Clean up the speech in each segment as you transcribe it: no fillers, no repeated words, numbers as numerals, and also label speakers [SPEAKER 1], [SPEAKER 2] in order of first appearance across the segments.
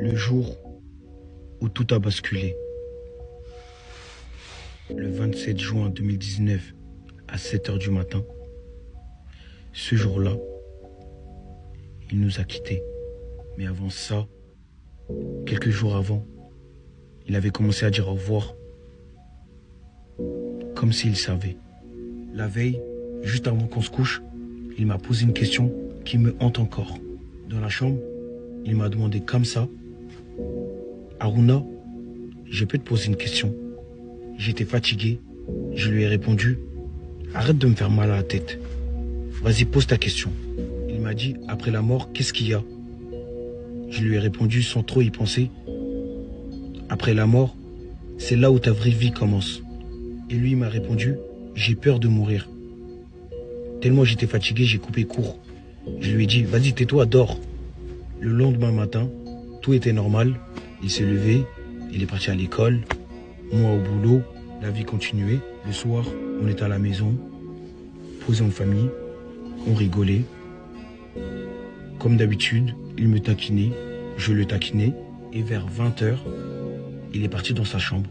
[SPEAKER 1] Le jour où tout a basculé. Le 27 juin 2019 à 7h du matin. Ce jour-là, il nous a quittés. Mais avant ça, quelques jours avant, il avait commencé à dire au revoir. Comme s'il savait. La veille, juste avant qu'on se couche, il m'a posé une question qui me hante encore. Dans la chambre, il m'a demandé comme ça: Harouna, je peux te poser une question? J'étais fatigué. Je lui ai répondu: arrête de me faire mal à la tête. Vas-y, pose ta question. Il m'a dit: après la mort, qu'est-ce qu'il y a? Je lui ai répondu sans trop y penser: après la mort, c'est là où ta vraie vie commence. Et lui m'a répondu: j'ai peur de mourir. Tellement j'étais fatigué, j'ai coupé court. Je lui ai dit: vas-y, tais-toi, dors. Le lendemain matin, tout était normal. Il s'est levé, il est parti à l'école, moi au boulot, la vie continuait. Le soir, on était à la maison, posé en famille, on rigolait. Comme d'habitude, il me taquinait, je le taquinais, et vers 20h, il est parti dans sa chambre.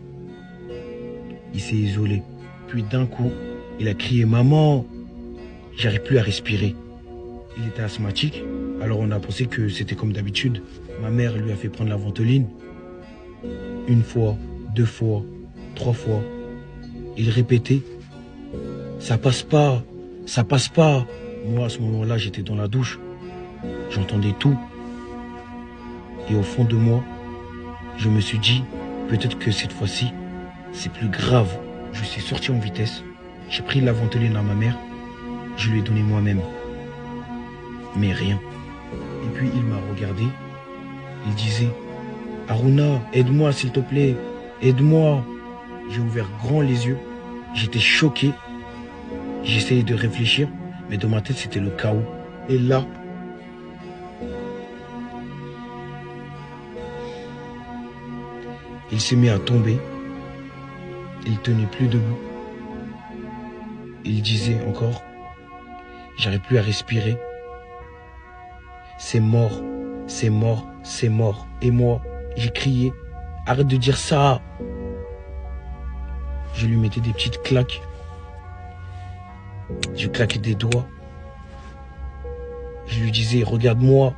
[SPEAKER 1] Il s'est isolé. Puis d'un coup, il a crié: maman! J'arrive plus à respirer. Il était asthmatique, alors on a pensé que c'était comme d'habitude. Ma mère lui a fait prendre la ventoline. 1 fois, 2 fois, 3 fois. Il répétait: ça passe pas, ça passe pas. Moi, à ce moment-là, j'étais dans la douche. J'entendais tout. Et au fond de moi, je me suis dit: peut-être que cette fois-ci, c'est plus grave. Je suis sorti en vitesse. J'ai pris la ventoline à ma mère. Je lui ai donné moi-même. Mais rien. Et puis il m'a regardé. Il disait: Harouna, aide-moi s'il te plaît. Aide-moi. J'ai ouvert grand les yeux. J'étais choqué. J'essayais de réfléchir. Mais dans ma tête, c'était le chaos. Et là, il s'est mis à tomber. Il tenait plus debout. Il disait encore: j'arrive plus à respirer. C'est mort, c'est mort, c'est mort. Et moi, j'ai crié: arrête de dire ça. Je lui mettais des petites claques. Je claquais des doigts. Je lui disais: regarde-moi.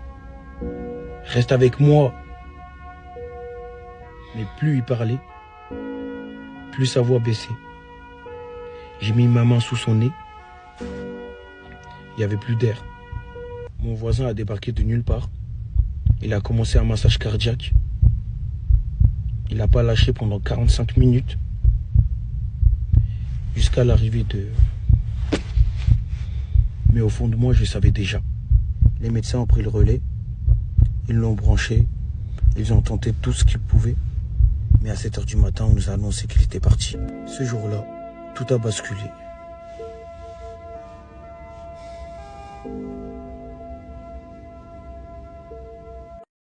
[SPEAKER 1] Reste avec moi. Mais plus il parlait, plus sa voix baissait. J'ai mis ma main sous son nez. Il n'y avait plus d'air. Mon voisin a débarqué de nulle part. Il a commencé un massage cardiaque. Il n'a pas lâché pendant 45 minutes. Jusqu'à l'arrivée de... Mais au fond de moi, je savais déjà. Les médecins ont pris le relais. Ils l'ont branché. Ils ont tenté tout ce qu'ils pouvaient. Mais à 7h du matin, on nous a annoncé qu'il était parti. Ce jour-là, tout a basculé.